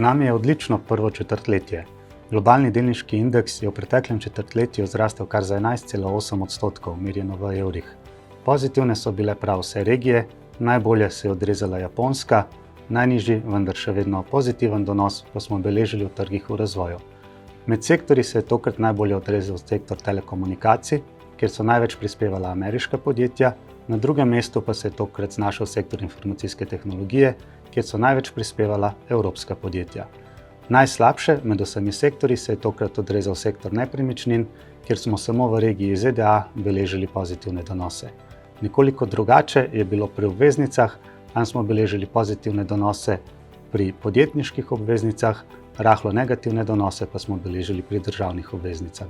nami je odlično prvo četrtletje. Globalni delniški indeks je v preteklem četrtletju zrastel kar za 11,8%, merjeno v evrih. Pozitivne so bile prav vse regije, najbolje se je odrezala Japonska, najnižji, vendar še vedno pozitiven donos pa smo beležili v trgih v razvoju. Med sektorji se je tokrat najbolje odrezal sektor telekomunikacij, kjer so največ prispevala ameriška podjetja, na drugem mestu pa se je tokrat znašel sektor informacijske tehnologije, kjer so največ prispevala evropska podjetja. Najslabše med vsemi sektorji se je tokrat odrezal sektor nepremičnin, kjer smo samo v regiji ZDA beležili pozitivne donose. Nekoliko drugače je bilo pri obveznicah, tam smo beležili pozitivne donose pri podjetniških obveznicah, rahlo negativne donose pa smo beležili pri državnih obveznicah.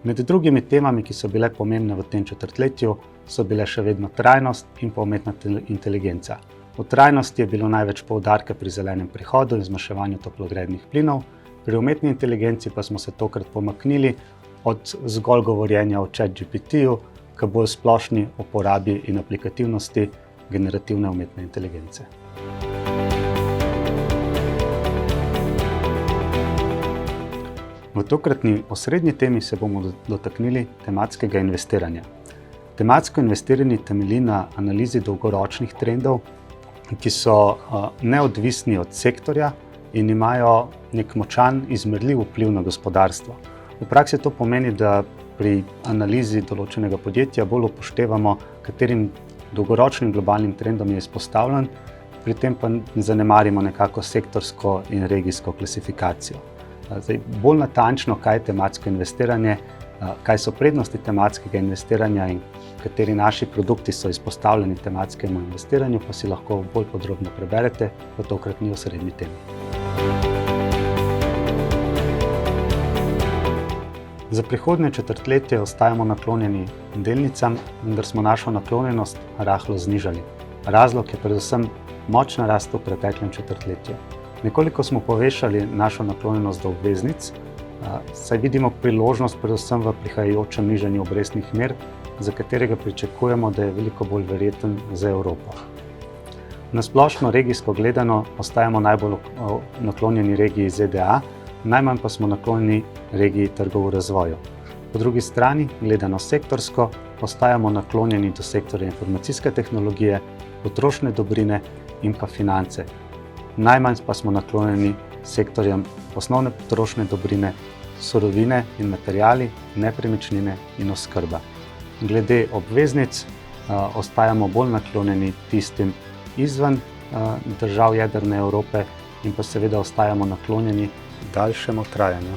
Med drugimi temami, ki so bile pomembne v tem četrtletju, so bile še vedno trajnost in pa umetna inteligenca. V trajnosti je bilo največ poudarka pri zelenem prehodu in zmanjševanju toplogrednih plinov, pri umetni inteligenci pa smo se tokrat pomaknili od zgolj govorjenja o ChatGPT-ju k bolj splošni uporabi in aplikativnosti generativne umetne inteligence. V tokratni osrednji temi se bomo dotaknili tematskega investiranja. Tematsko investiranje temelji na analizi dolgoročnih trendov, ki so neodvisni od sektorja in imajo nek močan, izmerljiv vpliv na gospodarstvo. V praksi to pomeni, da pri analizi določenega podjetja bolj upoštevamo, katerim dolgoročnim globalnim trendom je izpostavljen, pri tem pa zanemarimo nekako sektorsko in regijsko klasifikacijo. Bolj natančno, kaj je tematsko investiranje, kaj so prednosti tematskega investiranja in kateri naši produkti so izpostavljeni tematskemu investiranju, pa si lahko bolj podrobno preberete v tokratni osrednji temi. Za prihodnje četrtletje ostajamo naklonjeni delnicam, vendar smo našo naklonjenost rahlo znižali. Razlog je predvsem močna rast v preteklem četrtletju. Nekoliko smo povečali našo naklonjenost do obveznic, saj vidimo priložnost predvsem v prihajajočem nižanju obrestnih mer, za katerega pričakujemo, da je veliko bolj verjeten za Evropo. Na splošno regijsko gledano ostajamo najbolj naklonjeni regiji ZDA, najmanj pa smo naklonjeni regiji trgov v razvoju. Po drugi strani, gledano sektorsko, ostajamo naklonjeni do sektorja informacijske tehnologije, potrošne dobrine in pa finance. Najmanj pa smo naklonjeni sektorjem osnovne potrošne dobrine, surovine in materiali, nepremičnine in oskrba. Glede obveznic ostajamo bolj naklonjeni tistim izven držav jedrne Evrope in pa seveda ostajamo naklonjeni daljšemu trajanju.